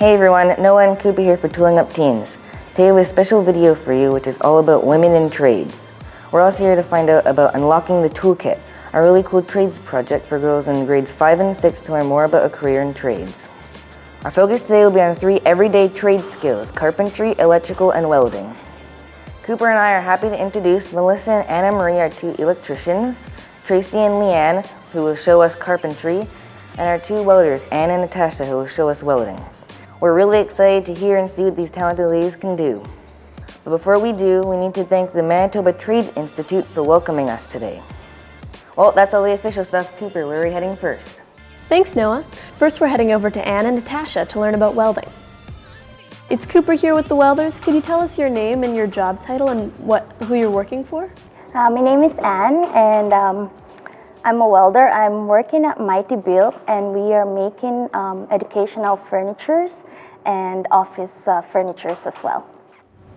Hey everyone, Noah and Cooper here for Tooling Up Teens. Today we have a special video for you which is all about women in trades. We're also here to find out about Unlocking the Toolkit, a really cool trades project for girls in grades 5 and 6 to learn more about a career in trades. Our focus today will be on 3 everyday trade skills: carpentry, electrical, and welding. Cooper and I are happy to introduce Melissa and Anna Marie, our 2 electricians, Tracy and Leanne, who will show us carpentry, and our 2 welders, Anna and Natasha, who will show us welding. We're really excited to hear and see what these talented ladies can do. But before we do, we need to thank the Manitoba Trades Institute for welcoming us today. Well, that's all the official stuff. Cooper, where are we heading first? Thanks, Noah. First, we're heading over to Anna and Natasha to learn about welding. It's Cooper here with the Welders. Could you tell us your name and your job title and who you're working for? My name is Anne, and I'm a welder. I'm working at Mighty Build, and we are making educational furnitures and office furnitures as well.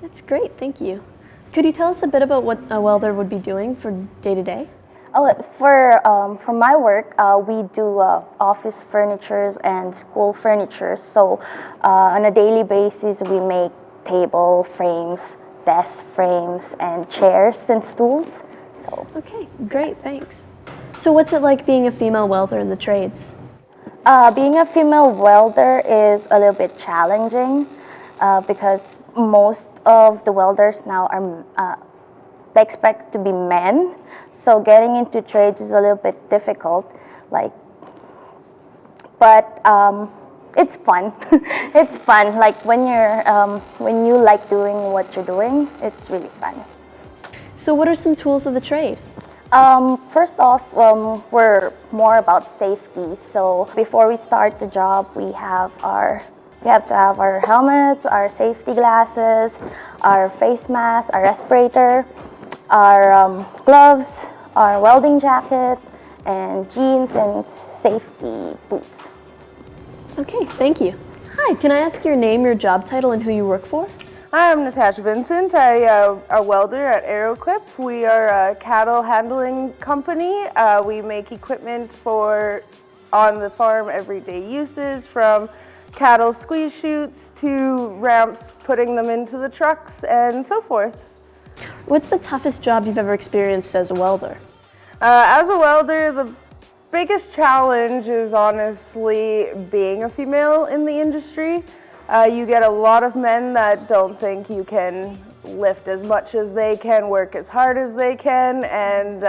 That's great, thank you. Could you tell us a bit about what a welder would be doing for day-to-day? Oh, for my work, we do office furnitures and school furniture. So on a daily basis, we make table frames, desk frames, and chairs and stools. So. Okay, great, thanks. So what's it like being a female welder in the trades? Being a female welder is a little bit challenging because most of the welders now are they expect to be men. So getting into trades is a little bit difficult, but it's fun. It's fun. Like when you like doing what you're doing, it's really fun. So what are some tools of the trade? First off, we're more about safety. So before we start the job, we have to have our helmets, our safety glasses, our face mask, our respirator, our gloves, our welding jacket, and jeans and safety boots. Okay, thank you. Hi, can I ask your name, your job title, and who you work for? Hi, I'm Natasha Vincent. I'm a welder at Aeroquip. We are a cattle handling company. We make equipment for on the farm everyday uses, from cattle squeeze chutes to ramps, putting them into the trucks and so forth. What's the toughest job you've ever experienced as a welder? As a welder, the biggest challenge is honestly being a female in the industry. You get a lot of men that don't think you can lift as much as they can, work as hard as they can, and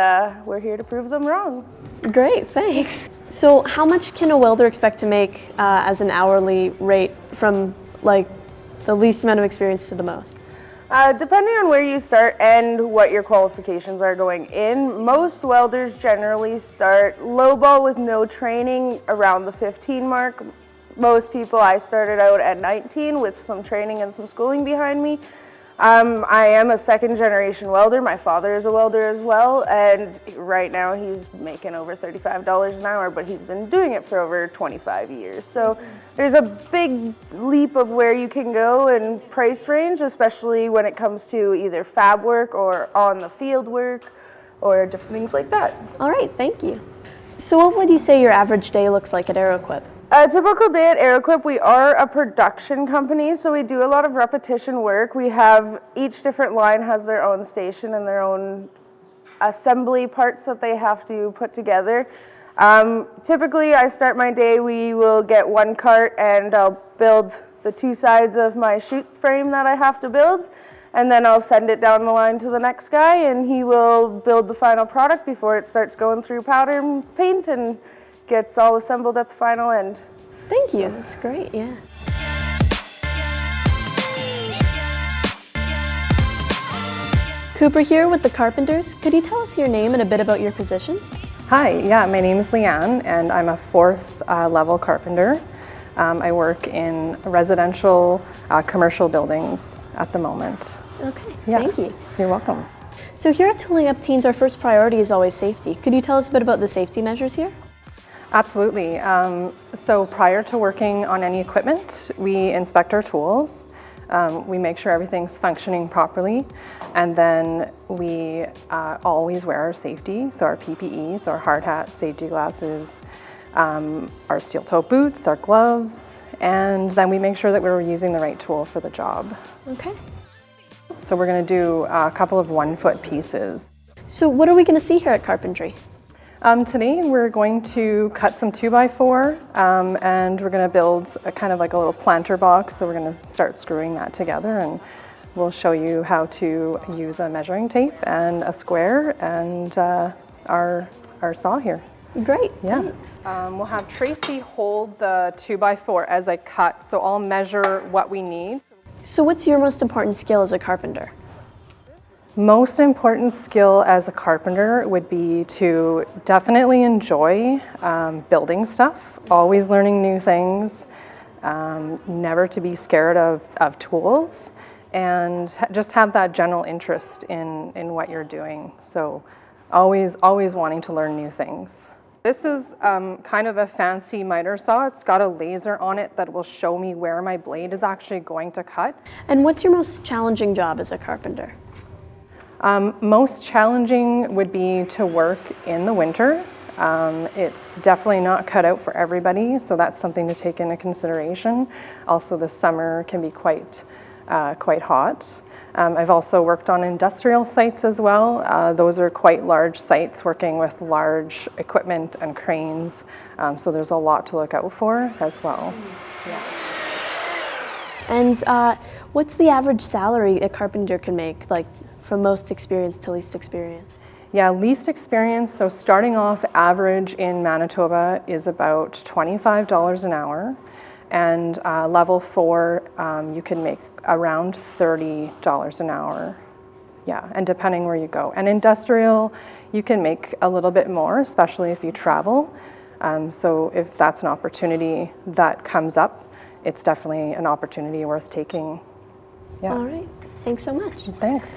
we're here to prove them wrong. Great, thanks. So how much can a welder expect to make as an hourly rate from the least amount of experience to the most? Depending on where you start and what your qualifications are going in, most welders generally start lowball with no training around the 15 mark. Most people, I started out at 19 with some training and some schooling behind me. I am a second generation welder. My father is a welder as well, and right now he's making over $35 an hour, but he's been doing it for over 25 years. So there's a big leap of where you can go in price range, especially when it comes to either fab work or on the field work or different things like that. All right, thank you. So what would you say your average day looks like at Aeroquip? A typical day at Aeroquip, we are a production company, so we do a lot of repetition work. We have, each different line has their own station and their own assembly parts that they have to put together. Typically, I start my day, we will get one cart and I'll build the 2 sides of my chute frame that I have to build, and then I'll send it down the line to the next guy, and he will build the final product before it starts going through powder and paint and gets all assembled at the final end. Thank you, that's great, yeah. Cooper here with the Carpenters. Could you tell us your name and a bit about your position? Hi, yeah, my name is Leanne, and I'm a 4th level carpenter. I work in residential commercial buildings at the moment. Okay, Yeah. thank you. You're welcome. So here at Tooling Up Teens, our first priority is always safety. Could you tell us a bit about the safety measures here? Absolutely. So prior to working on any equipment, we inspect our tools. We make sure everything's functioning properly, and then we always wear our safety, so our PPE, so our hard hats, safety glasses, our steel-toe boots, our gloves, and then we make sure that we're using the right tool for the job. Okay. So we're going to do a couple of 1-foot pieces. So what are we going to see here at Carpentry? Today we're going to cut some 2x4 and we're going to build a kind of like a little planter box. So we're going to start screwing that together, and we'll show you how to use a measuring tape and a square and our saw here. Great, Yeah. thanks. We'll have Tracy hold the 2x4 as I cut, so I'll measure what we need. So what's your most important skill as a carpenter? Most important skill as a carpenter would be to definitely enjoy building stuff, always learning new things, never to be scared of tools, and just have that general interest in what you're doing. So always wanting to learn new things. This is kind of a fancy miter saw. It's got a laser on it that will show me where my blade is actually going to cut. And what's your most challenging job as a carpenter? Most challenging would be to work in the winter. It's definitely not cut out for everybody, so that's something to take into consideration. Also, the summer can be quite hot. I've also worked on industrial sites as well. Those are quite large sites working with large equipment and cranes, so there's a lot to look out for as well. Yeah. And what's the average salary a carpenter can make, like from most experienced to least experienced? Yeah, least experience, so starting off average in Manitoba is about $25 an hour. And level 4, you can make around $30 an hour. Yeah, and depending where you go. And industrial, you can make a little bit more, especially if you travel. So if that's an opportunity that comes up, it's definitely an opportunity worth taking. Yeah. All right, thanks so much. Thanks.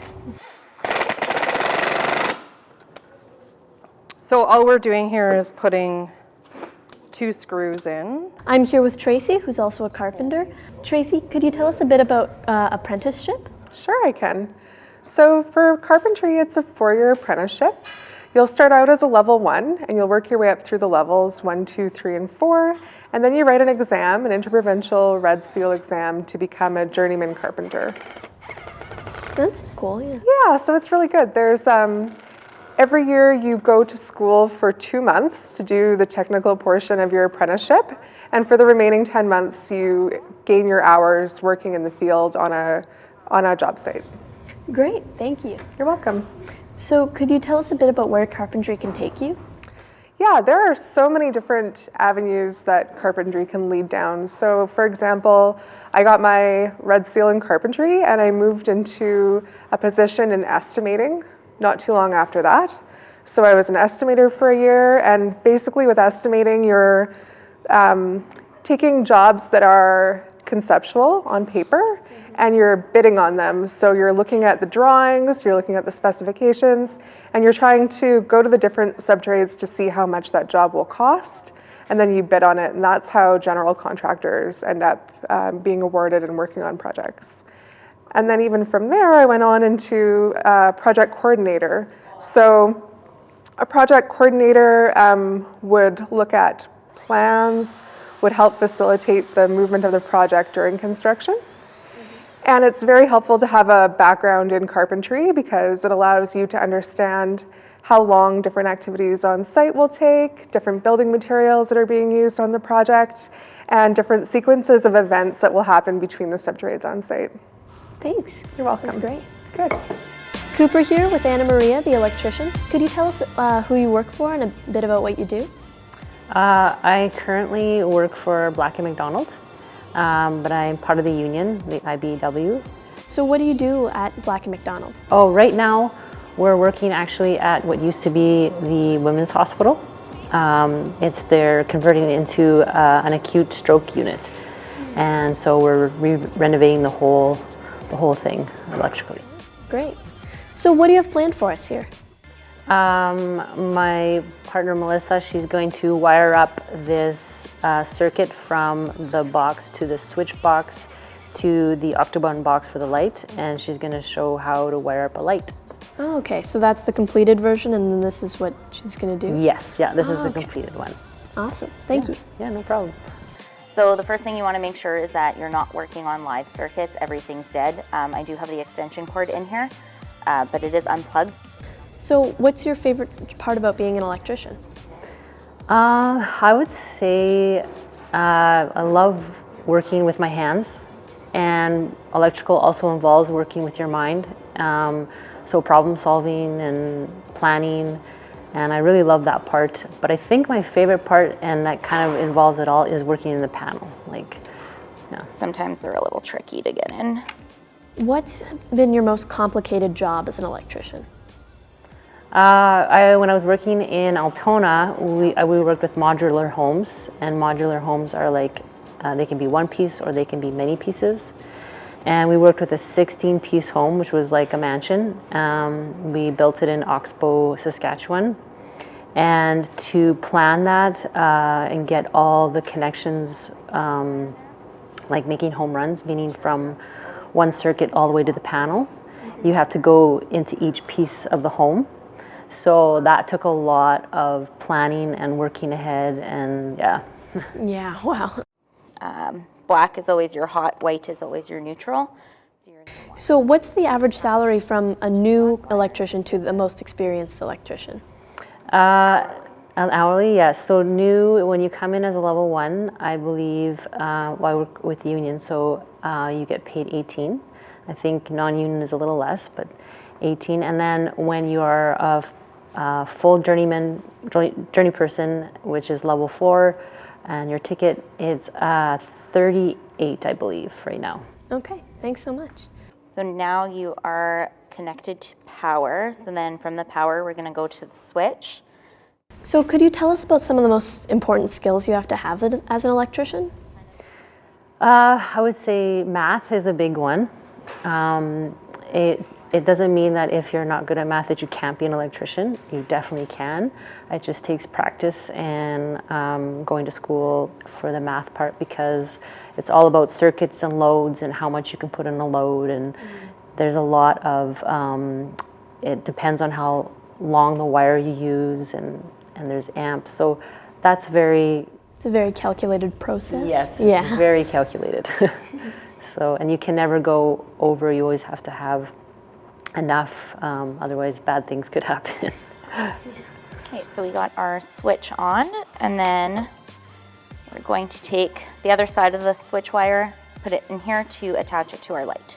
So all we're doing here is putting 2 screws in. I'm here with Tracy, who's also a carpenter. Tracy, could you tell us a bit about apprenticeship? Sure, I can. So for carpentry, it's a 4-year apprenticeship. You'll start out as a level 1, and you'll work your way up through the levels 1, 2, 3, and 4, and then you write an exam, an interprovincial red seal exam, to become a journeyman carpenter. That's cool, yeah. Yeah, so it's really good. There's every year you go to school for 2 months to do the technical portion of your apprenticeship, and for the remaining 10 months you gain your hours working in the field on a job site. Great, thank you. You're welcome. So could you tell us a bit about where carpentry can take you? Yeah, there are so many different avenues that carpentry can lead down. So for example, I got my red seal in carpentry and I moved into a position in estimating not too long after that. So I was an estimator for a year, and basically with estimating, you're taking jobs that are conceptual on paper and you're bidding on them. So you're looking at the drawings, you're looking at the specifications, and you're trying to go to the different subtrades to see how much that job will cost, and then you bid on it, and that's how general contractors end up being awarded and working on projects. And then even from there, I went on into project coordinator. So a project coordinator would look at plans, would help facilitate the movement of the project during construction. And it's very helpful to have a background in carpentry because it allows you to understand how long different activities on site will take, different building materials that are being used on the project, and different sequences of events that will happen between the subtrades on site. Thanks. You're welcome. That's great. Good. Cooper here with Anna Maria, the electrician. Could you tell us who you work for and a bit about what you do? I currently work for Black & McDonald, but I'm part of the union, the IBEW. So what do you do at Black & McDonald? Oh, right now we're working actually at what used to be the Women's Hospital. They're converting it into an acute stroke unit, and so we're renovating the whole thing electrically. Great. So what do you have planned for us here? My partner Melissa, she's going to wire up this circuit from the box to the switch box to the Octobahn box for the light, and she's going to show how to wire up a light. Oh, okay, so that's the completed version, and then this is what she's going to do? Yes, yeah, this is the okay. completed one. Awesome. Thank you. Yeah, no problem. So the first thing you want to make sure is that you're not working on live circuits. Everything's dead. I do have the extension cord in here, but it is unplugged. So what's your favorite part about being an electrician? I would say I love working with my hands, and electrical also involves working with your mind. So problem solving and planning, and I really love that part. But I think my favorite part, and that kind of involves it all, is working in the panel. Sometimes they're a little tricky to get in. What's been your most complicated job as an electrician? When I was working in Altona, we worked with modular homes, and modular homes are like, they can be one piece or they can be many pieces. And we worked with a 16-piece home, which was like a mansion. We built it in Oxbow, Saskatchewan. And to plan that and get all the connections, like making home runs, meaning from one circuit all the way to the panel, you have to go into each piece of the home. So that took a lot of planning and working ahead, and yeah. Yeah, wow. Black is always your hot, white is always your neutral. So what's the average salary from a new electrician to the most experienced electrician? An hourly, yes. So new, when you come in as a level 1, I believe, I work with the union, so you get paid 18. I think non-union is a little less, but 18. And then when you are a full journey person, which is level 4, and your ticket, it's 38, I believe, right now. Okay, thanks so much. So now you are connected to power. So then from the power, we're going to go to the switch. So could you tell us about some of the most important skills you have to have as an electrician? I would say math is a big one. It doesn't mean that if you're not good at math that you can't be an electrician. You definitely can. It just takes practice and going to school for the math part, because it's all about circuits and loads and how much you can put in a load, and there's a lot of, it depends on how long the wire you use, and there's amps. So that's It's a very calculated process. Yes, Yeah. very calculated. So, and you can never go over, you always have to have enough, otherwise bad things could happen. Okay, so we got our switch on, and then we're going to take the other side of the switch wire, put it in here to attach it to our light.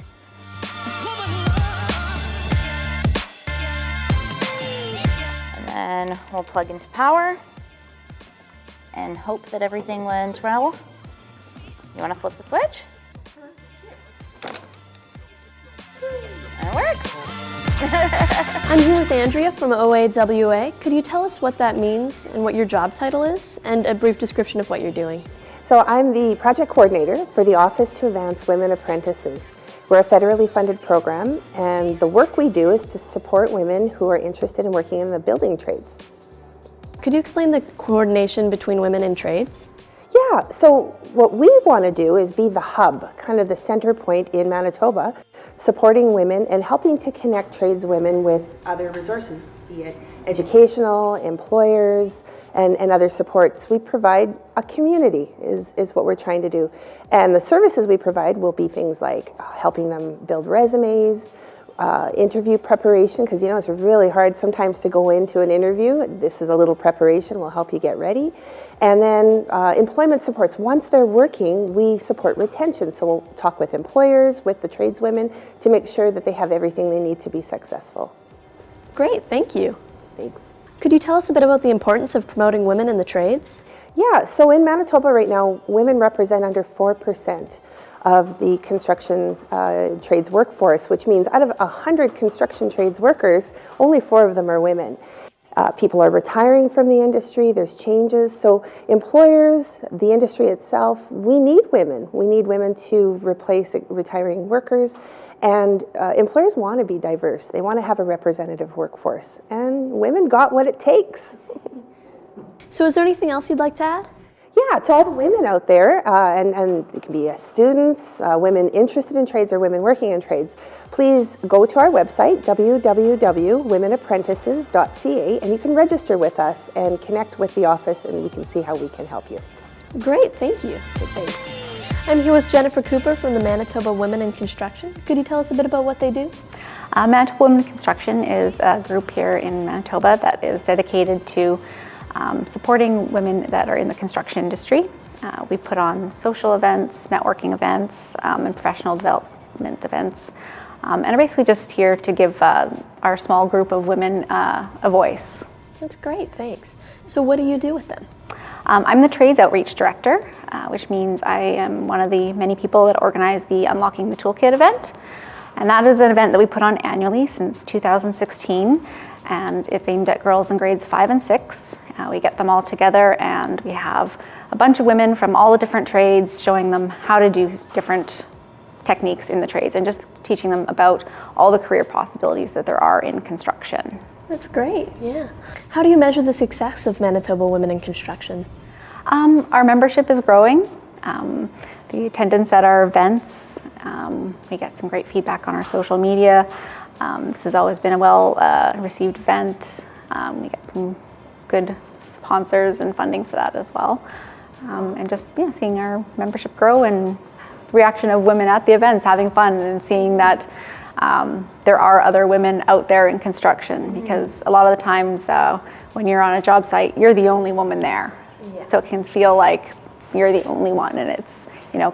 And then we'll plug into power and hope that everything went well. You want to flip the switch? And it works. I'm here with Andrea from OAWA. Could you tell us what that means and what your job title is, and a brief description of what you're doing? So I'm the project coordinator for the Office to Advance Women Apprentices. We're a federally funded program, and the work we do is to support women who are interested in working in the building trades. Could you explain the coordination between women in trades? Yeah, so what we want to do is be the hub, kind of the center point in Manitoba, supporting women and helping to connect tradeswomen with other resources, be it educational, employers, and other supports. We provide a community is what we're trying to do. And the services we provide will be things like helping them build resumes, interview preparation, because you know it's really hard sometimes to go into an interview. This is a little preparation, will help you get ready. And then employment supports. Once they're working, we support retention. So we'll talk with employers, with the tradeswomen, to make sure that they have everything they need to be successful. Great, thank you. Thanks. Could you tell us a bit about the importance of promoting women in the trades? Yeah, so in Manitoba right now, women represent under 4% of the construction trades workforce, which means out of 100 construction trades workers, only 4 of them are women. People are retiring from the industry, there's changes. So employers, the industry itself, we need women. We need women to replace retiring workers. And employers want to be diverse. They want to have a representative workforce. And women got what it takes. So is there anything else you'd like to add? Yeah, to all the women out there, and it can be students, women interested in trades or women working in trades, please go to our website, www.womenapprentices.ca, and you can register with us and connect with the office, and we can see how we can help you. Great, thank you. Thanks. I'm here with Jennifer Cooper from the Manitoba Women in Construction. Could you tell us a bit about what they do? Manitoba Women in Construction is a group here in Manitoba that is dedicated to supporting women that are in the construction industry. We put on social events, networking events, and professional development events, and are basically just here to give our small group of women a voice. That's great, thanks. So what do you do with them? I'm the Trades Outreach Director, which means I am one of the many people that organize the Unlocking the Toolkit event. And that is an event that we put on annually since 2016, and it's aimed at girls in grades 5 and 6. We get them all together and we have a bunch of women from all the different trades showing them how to do different techniques in the trades and just teaching them about all the career possibilities that there are in construction. That's great, yeah. How do you measure the success of Manitoba Women in Construction? Our membership is growing. The attendance at our events, we get some great feedback on our social media. This has always been a well-received event. We get some good sponsors and funding for that as well. And just seeing our membership grow and the reaction of women at the events having fun and seeing that there are other women out there in construction, because a lot of the times when you're on a job site, you're the only woman there. Yeah. So it can feel like you're the only one, and it's,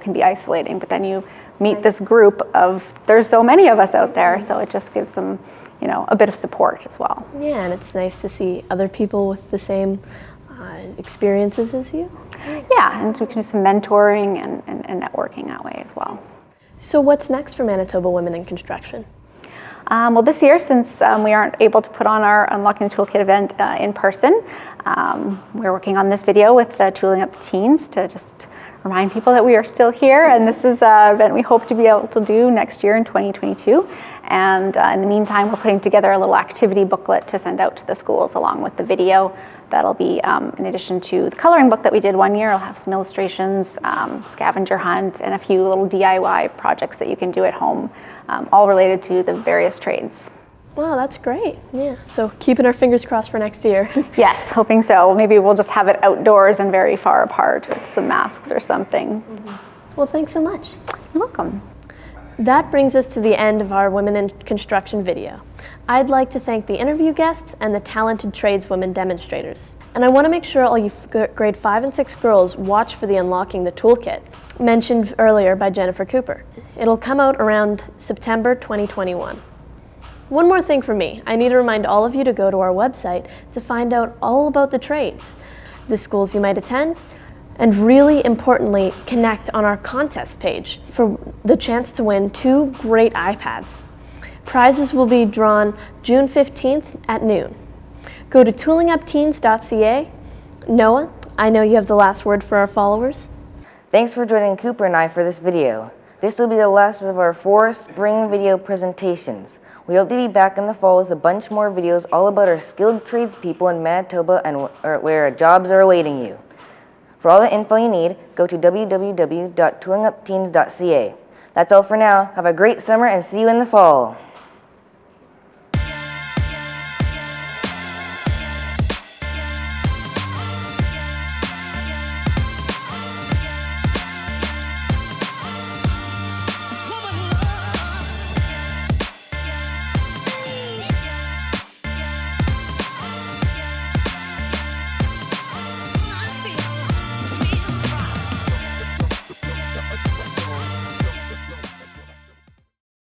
can be isolating, but then you meet this group of, there's so many of us out there, so it just gives them, a bit of support as well. Yeah, and it's nice to see other people with the same experiences as you. Yeah, and we can do some mentoring and networking that way as well. So what's next for Manitoba Women in Construction? Well, this year, since we aren't able to put on our Unlocking the Toolkit event in person, we're working on this video with Tooling Up Teens to just remind people that we are still here, and this is an event we hope to be able to do next year in 2022. And in the meantime, we're putting together a little activity booklet to send out to the schools along with the video. That'll be in addition to the coloring book that we did one year. It'll have some illustrations, scavenger hunt, and a few little DIY projects that you can do at home, all related to the various trades. Wow, that's great. Yeah, so keeping our fingers crossed for next year. Yes, hoping so. Maybe we'll just have it outdoors and very far apart with some masks or something. Mm-hmm. Well, thanks so much. You're welcome. That brings us to the end of our Women in Construction video. I'd like to thank the interview guests and the talented tradeswomen demonstrators. And I want to make sure all you grade 5 and 6 girls watch for the Unlocking the Toolkit, mentioned earlier by Jennifer Cooper. It'll come out around September 2021. One more thing for me. I need to remind all of you to go to our website to find out all about the trades, the schools you might attend, and really importantly, connect on our contest page for the chance to win 2 great iPads. Prizes will be drawn June 15th at noon. Go to toolingupteens.ca. Noah, I know you have the last word for our followers. Thanks for joining Cooper and I for this video. This will be the last of our 4 spring video presentations. We hope to be back in the fall with a bunch more videos all about our skilled tradespeople in Manitoba and where jobs are awaiting you. For all the info you need, go to www.toolingupteens.ca. That's all for now. Have a great summer and see you in the fall.